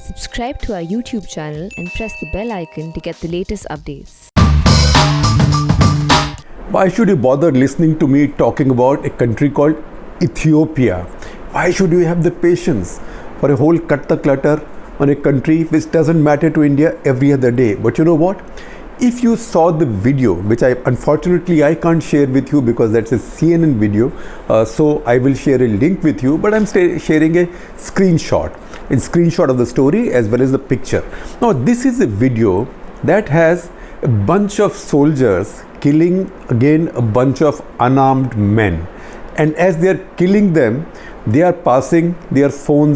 Subscribe to our YouTube channel and press the bell icon to get the latest updates. Why should you bother listening to me talking about a country called Ethiopia? Why should you have the patience for a whole cut the clutter on a country which doesn't matter to India every other day? But you know what? If you saw the video, which unfortunately I can't share with you because that's a CNN video, so I will share a link with you, but I'm sharing a screenshot of the story as well as the picture. Now this is a video that has a bunch of soldiers killing again a bunch of unarmed men, and as they are killing them, they are passing their phone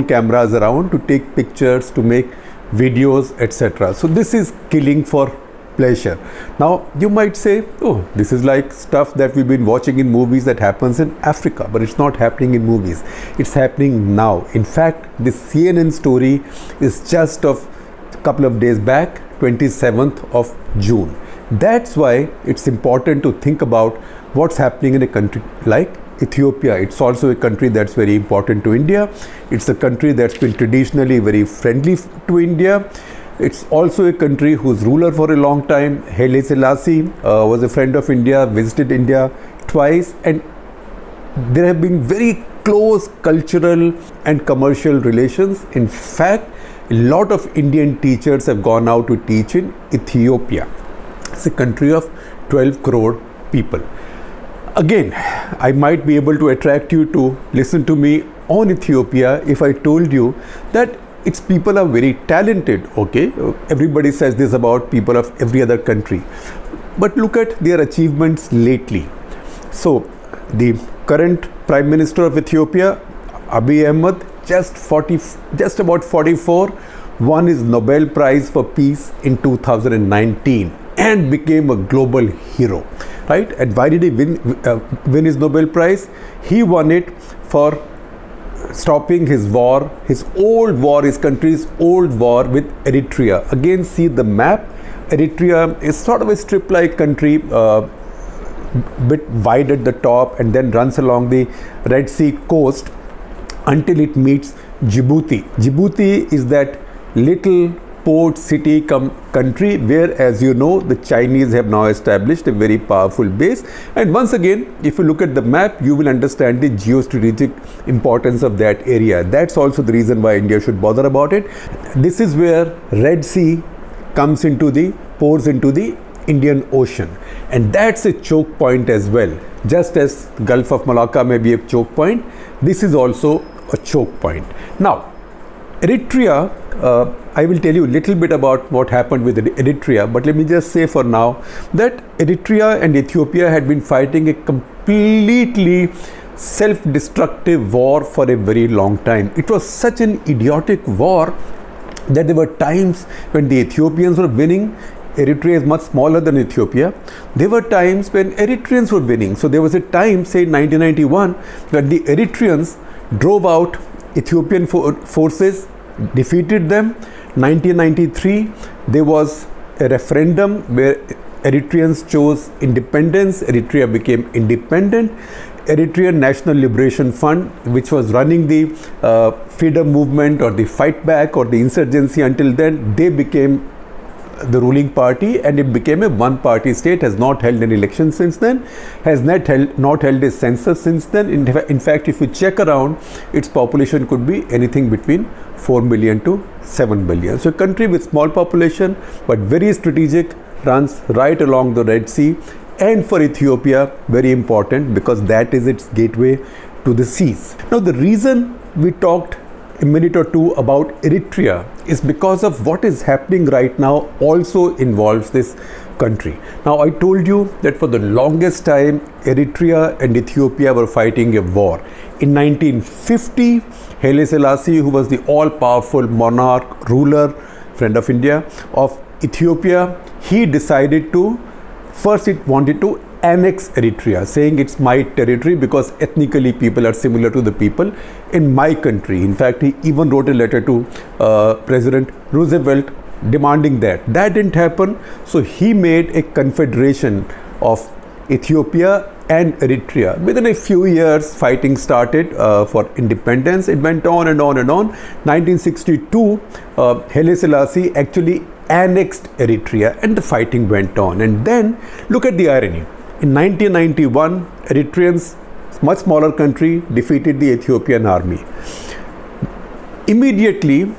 cameras around to take pictures, to make videos, etc. So this is killing for pleasure. Now you might say, oh, this is like stuff that we've been watching in movies that happens in Africa, but it's not happening in movies. It's happening now. In fact, this CNN story is just of a couple of days back, 27th of June. That's why it's important to think about what's happening in a country like Ethiopia. It's also a country that's very important to India. It's a country that's been traditionally very friendly to India. It's also a country whose ruler for a long time, Haile Selassie, was a friend of India, visited India twice, and there have been very close cultural and commercial relations. In fact, a lot of Indian teachers have gone out to teach in Ethiopia. It's a country of 12 crore people. Again, I might be able to attract you to listen to me on Ethiopia if I told you that its people are very talented, okay? Everybody says this about people of every other country. But look at their achievements lately. So, the current Prime Minister of Ethiopia, Abiy Ahmed, just about 44, won his Nobel Prize for Peace in 2019 and became a global hero. Right? And why did he win his Nobel Prize? He won it for stopping his war, his country's old war with Eritrea. Again, see the map. Eritrea is sort of a strip-like country, bit wide at the top, and then runs along the Red Sea coast until it meets Djibouti. Djibouti is that little port city country where, as you know, the Chinese have now established a very powerful base. And once again, if you look at the map, you will understand the geostrategic importance of that area. That's also the reason why India should bother about it. This is where Red Sea pours into the Indian Ocean, and that's a choke point as well. Just as Gulf of Malacca may be a choke point, this is also a choke point. Now, Eritrea, I will tell you a little bit about what happened with Eritrea, but let me just say for now that Eritrea and Ethiopia had been fighting a completely self-destructive war for a very long time. It was such an idiotic war that there were times when the Ethiopians were winning. Eritrea is much smaller than Ethiopia. There were times when Eritreans were winning. So there was a time, say 1991, when the Eritreans drove out Ethiopian forces, defeated them. 1993, there was a referendum where Eritreans chose independence. Eritrea became independent. Eritrean National Liberation Front, which was running the freedom movement or the fight back or the insurgency until then, they became the ruling party, and it became a one-party state, has not held an election since then, has not held a census since then. In fact, if you check around, its population could be anything between 4 million to 7 million. So a country with small population but very strategic, runs right along the Red Sea, and for Ethiopia, very important because that is its gateway to the seas. Now the reason we talked a minute or two about Eritrea is because of what is happening right now also involves this country. Now I told you that for the longest time Eritrea and Ethiopia were fighting a war. In 1950, Haile Selassie, who was the all-powerful monarch, ruler, friend of India, of Ethiopia, he decided to, first it wanted to annex Eritrea, saying it's my territory because ethnically people are similar to the people in my country. In fact, he even wrote a letter to President Roosevelt demanding that. That didn't happen, so he made a confederation of Ethiopia and Eritrea. Within a few years, fighting started for independence. It went on and on and on. 1962, Haile Selassie actually annexed Eritrea and the fighting went on. And then, look at the irony. In 1991, Eritreans, much smaller country, defeated the Ethiopian army. Immediately,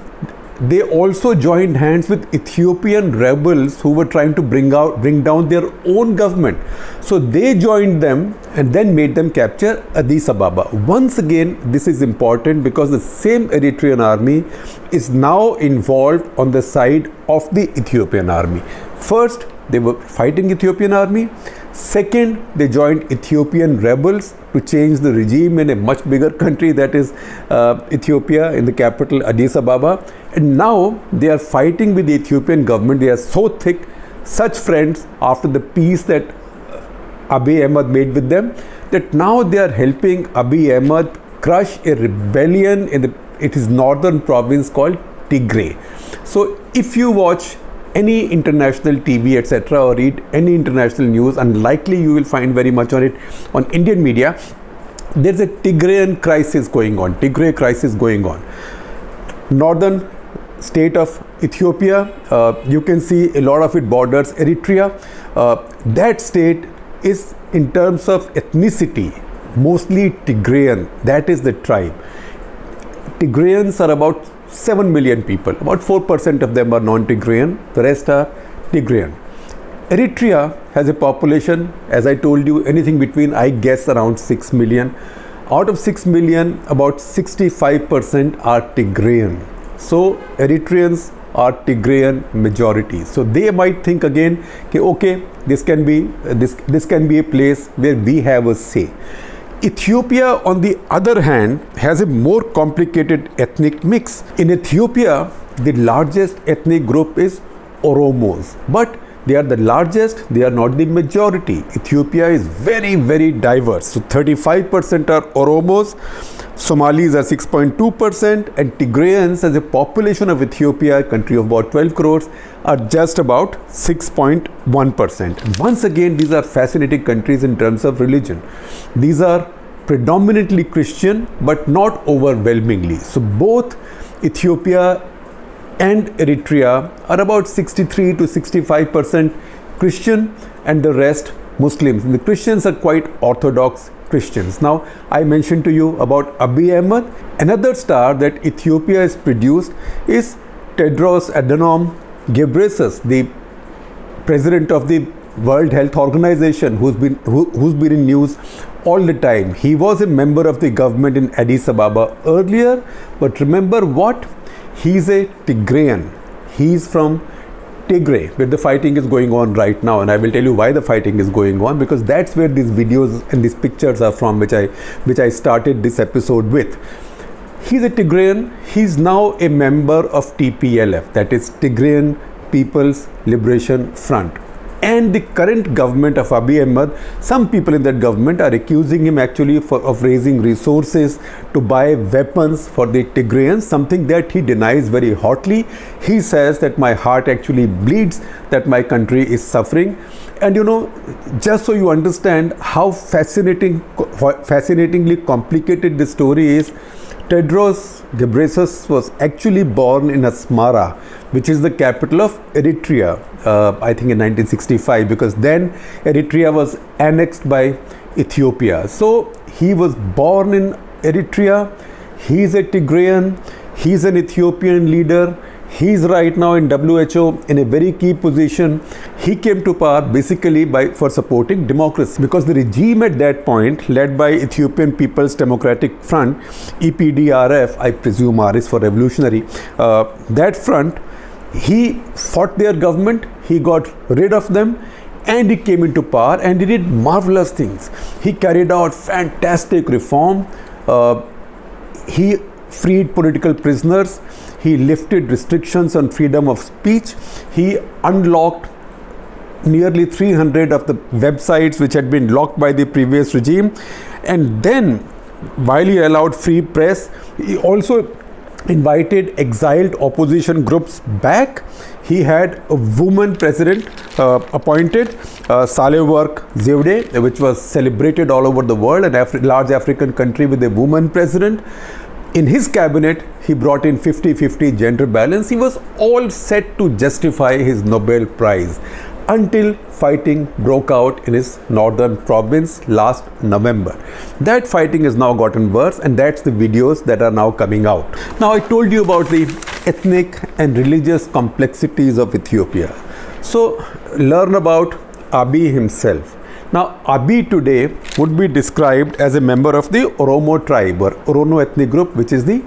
they also joined hands with Ethiopian rebels who were trying to bring down their own government. So they joined them and then made them capture Addis Ababa. Once again, this is important because the same Eritrean army is now involved on the side of the Ethiopian army. First, they were fighting Ethiopian army. Second, they joined Ethiopian rebels to change the regime in a much bigger country, that is Ethiopia, in the capital Addis Ababa. And now they are fighting with the Ethiopian government. They are so thick, such friends after the peace that Abiy Ahmed made with them, that now they are helping Abiy Ahmed crush a rebellion in its northern province called Tigray. So if you watch any international TV, etc., or read any international news, unlikely you will find very much on it on Indian media. There's a Tigrayan crisis going on, Tigray crisis going on. Northern state of Ethiopia, you can see a lot of it borders Eritrea. That state is, in terms of ethnicity, mostly Tigrayan. That is the tribe. Tigrayans are about 7 million people. About 4% of them are non-Tigrayan. The rest are Tigrayan. Eritrea has a population, as I told you, anything between, I guess, around 6 million. Out of 6 million, about 65% are Tigrayan. So Eritreans are Tigrayan majority. So they might think again, okay, this can be a place where we have a say. Ethiopia, on the other hand, has a more complicated ethnic mix. In Ethiopia, the largest ethnic group is Oromos, but they are the largest, they are not the majority. Ethiopia is very, very diverse. So 35% are Oromos, Somalis are 6.2%, and Tigrayans, as a population of Ethiopia, a country of about 12 crores, are just about 6.1%. Once again, these are fascinating countries in terms of religion. These are predominantly Christian, but not overwhelmingly. So both Ethiopia and Eritrea are about 63 to 65% Christian and the rest Muslims. And the Christians are quite orthodox Christians. Now, I mentioned to you about Abiy Ahmed. Another star that Ethiopia has produced is Tedros Adhanom Ghebreyesus, the president of the World Health Organization, who's been in news all the time. He was a member of the government in Addis Ababa earlier, but remember what? He's a Tigrayan. He's from Tigray, where the fighting is going on right now, and I will tell you why the fighting is going on, because that's where these videos and these pictures are from, which I started this episode with. He's a Tigrayan. He's now a member of TPLF, that is Tigrayan People's Liberation Front. And the current government of Abiy Ahmed, some people in that government are accusing him actually of raising resources to buy weapons for the Tigrayans, something that he denies very hotly. He says that my heart actually bleeds, that my country is suffering. And you know, just so you understand how fascinatingly complicated this story is, Tedros Ghebreyesus was actually born in Asmara, which is the capital of Eritrea, I think in 1965, because then Eritrea was annexed by Ethiopia. So he was born in Eritrea, he's a Tigrayan, he's an Ethiopian leader, he's right now in WHO in a very key position. He came to power basically for supporting democracy, because the regime at that point, led by Ethiopian People's Democratic Front, EPDRF, I presume R is for revolutionary, that front, he fought their government, he got rid of them, and he came into power and he did marvelous things. He carried out fantastic reform. He freed political prisoners. He lifted restrictions on freedom of speech. He unlocked nearly 300 of the websites which had been locked by the previous regime. And then, while he allowed free press, he also invited exiled opposition groups back. He had a woman president appointed, Sahle-Work Zewde, which was celebrated all over the world, an large African country with a woman president. In his cabinet, he brought in 50-50 gender balance. He was all set to justify his Nobel Prize until fighting broke out in his northern province last November. That fighting has now gotten worse, and that's the videos that are now coming out. Now, I told you about the ethnic and religious complexities of Ethiopia. So, learn about Abiy himself. Now, Abiy today would be described as a member of the Oromo tribe or Oromo ethnic group, which is the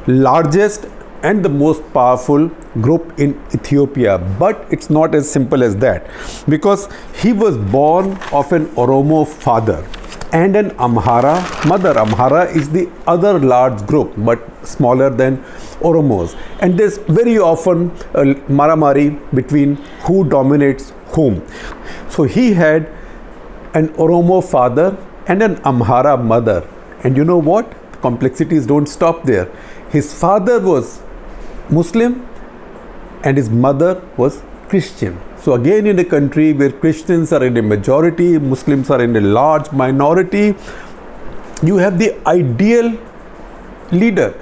largest and the most powerful group in Ethiopia. But it's not as simple as that, because he was born of an Oromo father and an Amhara mother. Amhara is the other large group, but smaller than Oromos. And there's very often a maramari between who dominates whom. So he had an Oromo father and an Amhara mother. And you know what? Complexities don't stop there. His father was Muslim and his mother was Christian. So again, in a country where Christians are in a majority, Muslims are in a large minority, you have the ideal leader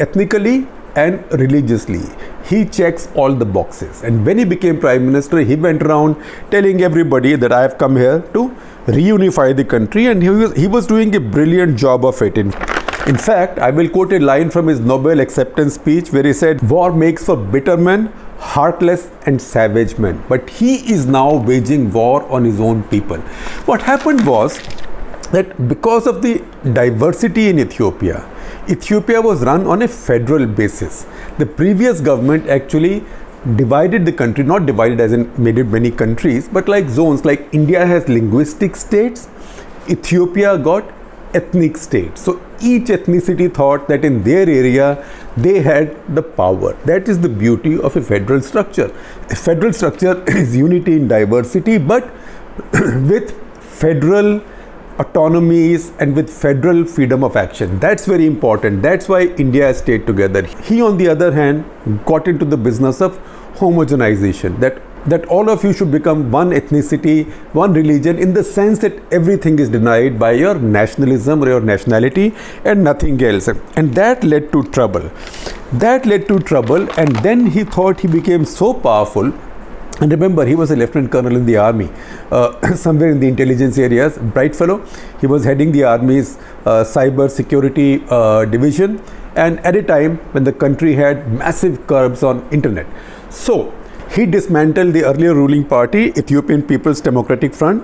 ethnically and religiously. He checks all the boxes. And when he became prime minister, he went around telling everybody that I have come here to reunify the country, and he was doing a brilliant job of it. In fact, I will quote a line from his Nobel acceptance speech where he said, "War makes for bitter men, heartless and savage men." But he is now waging war on his own people. What happened was that because of the diversity in Ethiopia, Ethiopia was run on a federal basis. The previous government actually divided the country, not divided as in made it many countries, but like zones. Like India has linguistic states, Ethiopia got ethnic states. So each ethnicity thought that in their area they had the power. That is the beauty of a federal structure. A federal structure is unity in diversity, but with federal autonomies and with federal freedom of action. That's very important. That's why India has stayed together. He, on the other hand, got into the business of homogenization, that all of you should become one ethnicity, one religion, in the sense that everything is denied by your nationalism or your nationality and nothing else. And that led to trouble. And then he thought he became so powerful. And remember, he was a lieutenant colonel in the army, somewhere in the intelligence areas, bright fellow. He was heading the army's cyber security division, and at a time when the country had massive curbs on internet. So he dismantled the earlier ruling party, Ethiopian People's Democratic Front,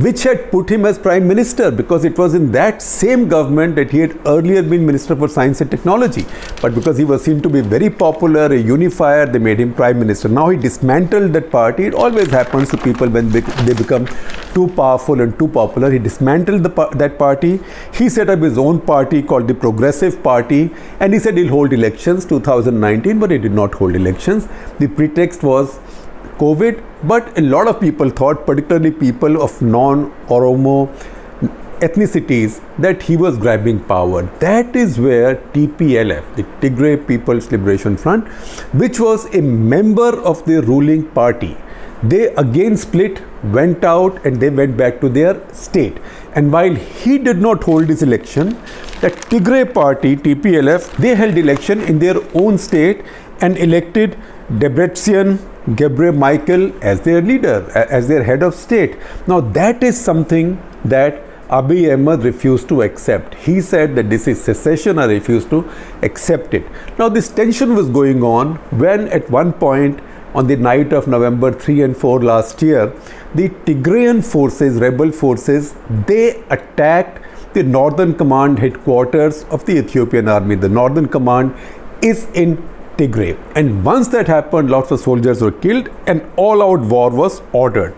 which had put him as prime minister, because it was in that same government that he had earlier been minister for science and technology. But because he was seen to be very popular, a unifier, they made him prime minister. Now he dismantled that party. It always happens to people when they become too powerful and too popular. He dismantled that party. He set up his own party called the Progressive Party, and he said he'll hold elections 2019, but he did not hold elections. The pretext was COVID, but a lot of people thought, particularly people of non-Oromo ethnicities, that he was grabbing power. That is where TPLF, the Tigray People's Liberation Front, which was a member of the ruling party, they again split, went out, and they went back to their state. And while he did not hold his election, the Tigray party, TPLF, they held election in their own state and elected Debretsion Gebre-Michael as their leader, as their head of state. Now that is something that Abiy Ahmed refused to accept. He said that this is secession. I refuse to accept it. Now this tension was going on when at one point on the night of November 3 and 4 last year, the Tigrayan forces, rebel forces, they attacked the Northern Command headquarters of the Ethiopian army. The Northern Command is in Tigray. And once that happened, lots of soldiers were killed. An all-out war was ordered.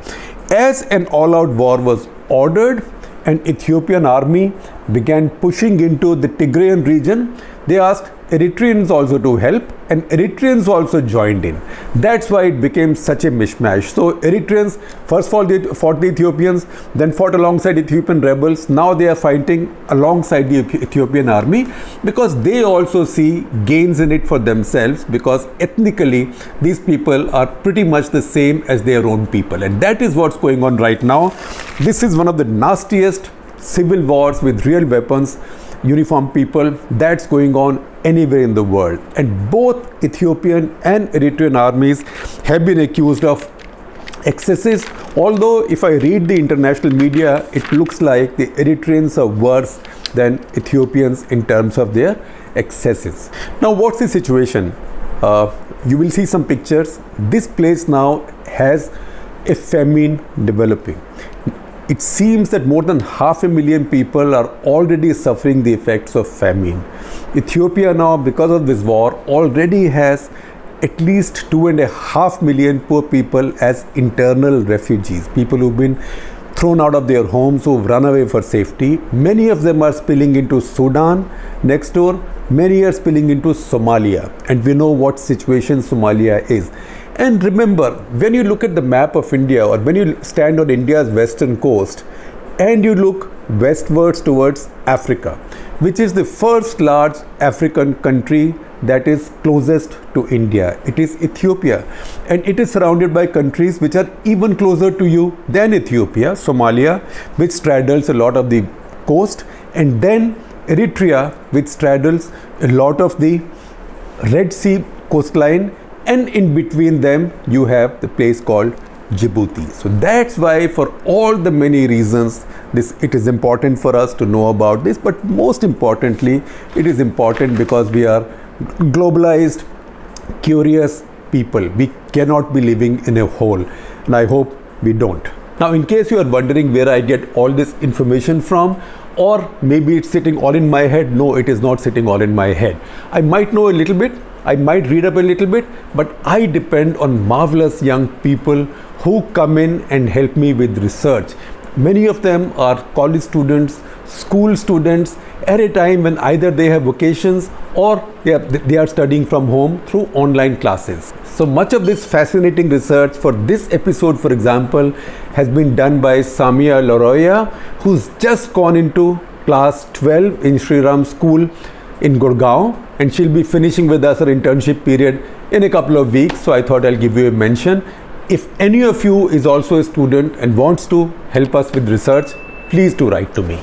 As an all-out war was ordered, an Ethiopian army began pushing into the Tigrayan region. They asked, Eritreans also to help, and Eritreans also joined in. That's why it became such a mishmash. So Eritreans first fought the Ethiopians, then fought alongside Ethiopian rebels. Now they are fighting alongside the Ethiopian army because they also see gains in it for themselves, because ethnically these people are pretty much the same as their own people, and that is what's going on right now. This is one of the nastiest civil wars with real weapons, uniformed people, that's going on anywhere in the world. And both Ethiopian and Eritrean armies have been accused of excesses. Although if I read the international media, it looks like the Eritreans are worse than Ethiopians in terms of their excesses. Now, what's the situation? You will see some pictures. This place now has a famine developing. It seems that more than 500,000 people are already suffering the effects of famine. Ethiopia now, because of this war, already has at least 2.5 million poor people as internal refugees, people who've been thrown out of their homes, who've run away for safety. Many of them are spilling into Sudan next door. Many are spilling into Somalia, and we know what situation Somalia is. And remember, when you look at the map of India, or when you stand on India's western coast and you look westwards towards Africa, which is the first large African country that is closest to India, it is Ethiopia, and it is surrounded by countries which are even closer to you than Ethiopia. Somalia, which straddles a lot of the coast, and then Eritrea, which straddles a lot of the Red Sea coastline, and in between them you have the place called Djibouti. So that's why, for all the many reasons, it is important for us to know about this. But most importantly, it is important because we are globalized, curious people. We cannot be living in a hole, and I hope we don't. Now, in case you are wondering where I get all this information from, or maybe it's sitting all in my head, no, it is not sitting all in my head. I might know a little bit, I might read up a little bit, but I depend on marvelous young people who come in and help me with research. Many of them are college students, school students, at a time when either they have vocations or they are studying from home through online classes. So much of this fascinating research for this episode, for example, has been done by Samia Laroya, who's just gone into class 12 in Sri Ram School in Gurgaon, and she'll be finishing with us her internship period in a couple of weeks. So I thought I'll give you a mention. If any of you is also a student and wants to help us with research, please do write to me.